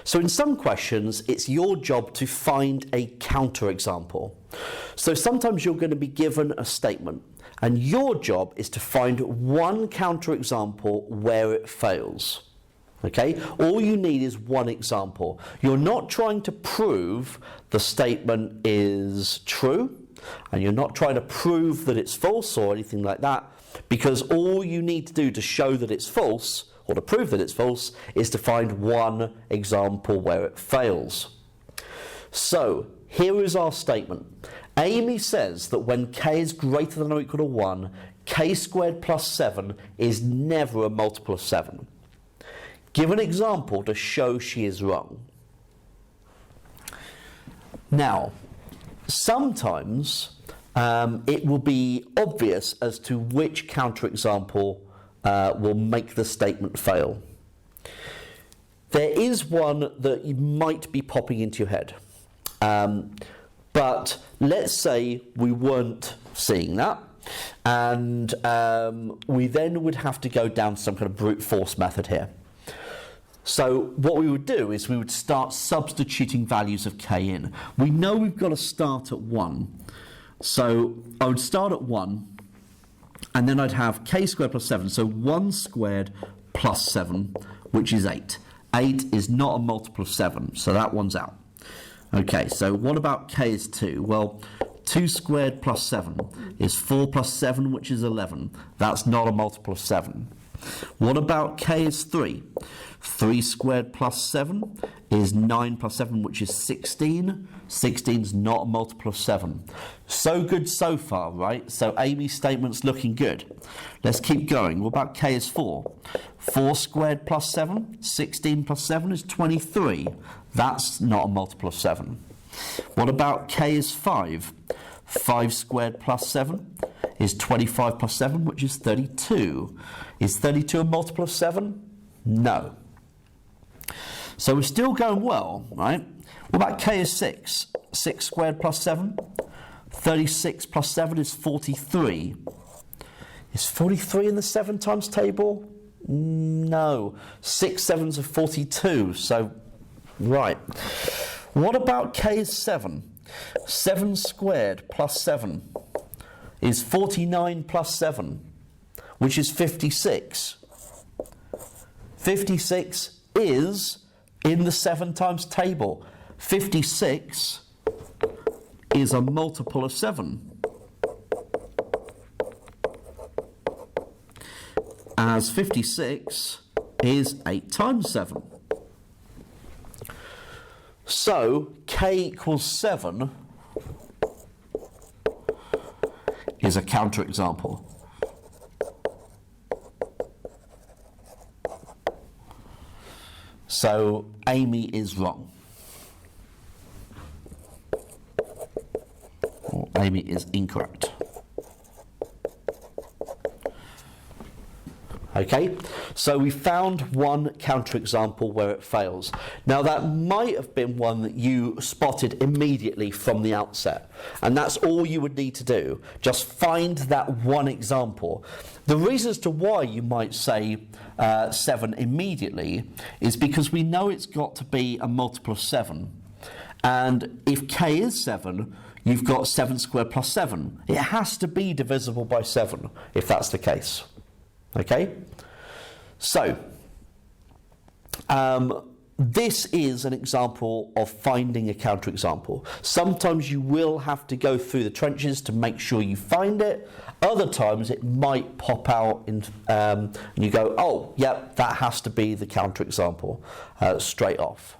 So in some questions, it's your job to find a counterexample. So sometimes you're going to be given a statement, and your job is to find one counterexample where it fails. Okay? All you need is one example. You're not trying to prove the statement is true, and you're not trying to prove that it's false or anything like that, because all you need to do to show that it's false, or to prove that it's false, is to find one example where it fails. So, here is our statement. Amy says that when k is greater than or equal to 1, k squared plus 7 is never a multiple of 7. Give an example to show she is wrong. Now, sometimes it will be obvious as to which counterexample will make the statement fail. There is one that you might be popping into your head. But let's say we weren't seeing that, and we then would have to go down some kind of brute force method here. So what we would do is we would start substituting values of k in. We know we've got to start at 1. So I would start at 1, and then I'd have k squared plus 7, so 1 squared plus 7, which is 8. 8 is not a multiple of 7, so that one's out. Okay, so what about k is 2? Well, 2 squared plus 7 is 4 plus 7, which is 11. That's not a multiple of 7. What about k is 3? 3 squared plus 7 is 9 plus 7, which is 16. 16 is not a multiple of 7. So good so far, right? So Amy's statement's looking good. Let's keep going. What about k is 4? 4 squared plus 7, 16 plus 7 is 23. That's not a multiple of 7. What about k is 5? 5 squared plus 7 is 25 plus 7, which is 32. Is 32 a multiple of 7? No. So we're still going well, right? What about k is 6? 6 squared plus 7? 36 plus 7 is 43. Is 43 in the 7 times table? No. 6 sevens are 42, so right. What about k is 7? 7 squared plus 7 is 49 plus 7, which is 56. 56 is in the 7 times table. 56 is a multiple of 7. As 56 is 8 times 7. So k equals 7 is a counterexample. So Amy is wrong. Or Amy is incorrect. Okay, so we found one counterexample where it fails. Now that might have been one that you spotted immediately from the outset, and that's all you would need to do. Just find that one example. The reason as to why you might say 7 immediately is because we know it's got to be a multiple of 7. And if k is 7, you've got 7 squared plus 7. It has to be divisible by 7 if that's the case. Okay? So, this is an example of finding a counterexample. Sometimes you will have to go through the trenches to make sure you find it. Other times it might pop out and you go, oh, yep, that has to be the counterexample straight off.